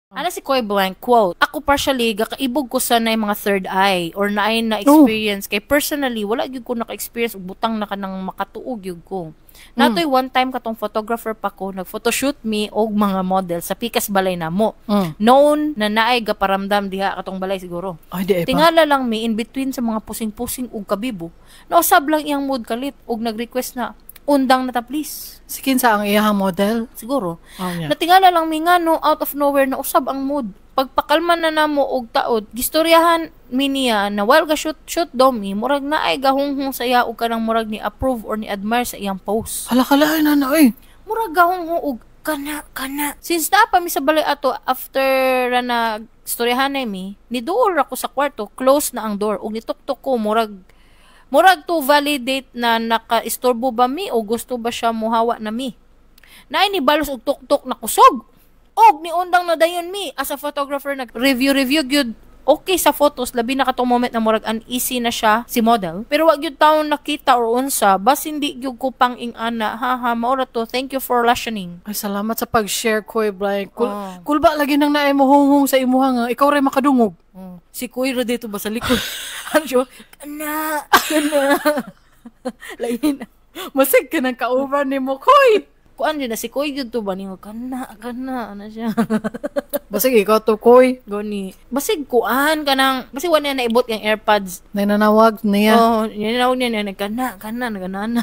Ano si Koy Blank, quote, ako partially, gakaibog ko sa na mga third eye or naay na experience. Kay personally, wala gyud ko naka-experience ug butang na ka nang makatuog gyud ko. Natoy one time katong photographer pa ko, nag-photoshoot me og mga model sa Pikas Balay namo. Known na naay gaparamdam diha katong balay siguro. Ay, di pa. Tingala lang me in between sa mga pusing-pusing ug kabibo. Nausab lang iyang mood kalit ug nag-request na undang na ta please. Sikin sa ang iyahang model. Siguro. Yeah. Natingala lang mi nga no, out of nowhere na usab ang mood. Pagpakalman na namo og taod, gistoryahan mi niya na while ga shoot domi, murag na ay gahunghong saya og kanang murag ni approve or ni admire sa iyang post. Hala na oy. Murag gahunghong og kana. Since na pa mi sa balay ato after na storyahan na mi, niduol ako sa kwarto, close na ang door ug nituktok ko murag to validate na naka-istorbo ba mi o gusto ba siya muhawa na mi. Naay ni balos og tuktok na kusog. Og ni undang na dayon mi as a photographer nag-review gyud okay sa photos labi na katong moment na murag uneasy na siya si model. Pero wag gyud taon nakita or unsa bas hindi gyud ko pang ing-ana. Haha, maura to. Thank you for listening. Ay, salamat sa pag-share, Koy Blank. Cool ba lagi nang naay mo hunghong sa imuha nga ikaw ray makadungog. Si Koy ra dito ba sa likod? Ano kana. Lain. Masig ka nang ka-over ni mo, Koy. Kuan din na si Koy gyud to ba ningo kana ana siya. Basig ikaw to, Koy. Goni. Basig kuan kanang basig wala na naibot yung AirPods. Nananawag niya. Oh, ninawag niya nagkana naganana.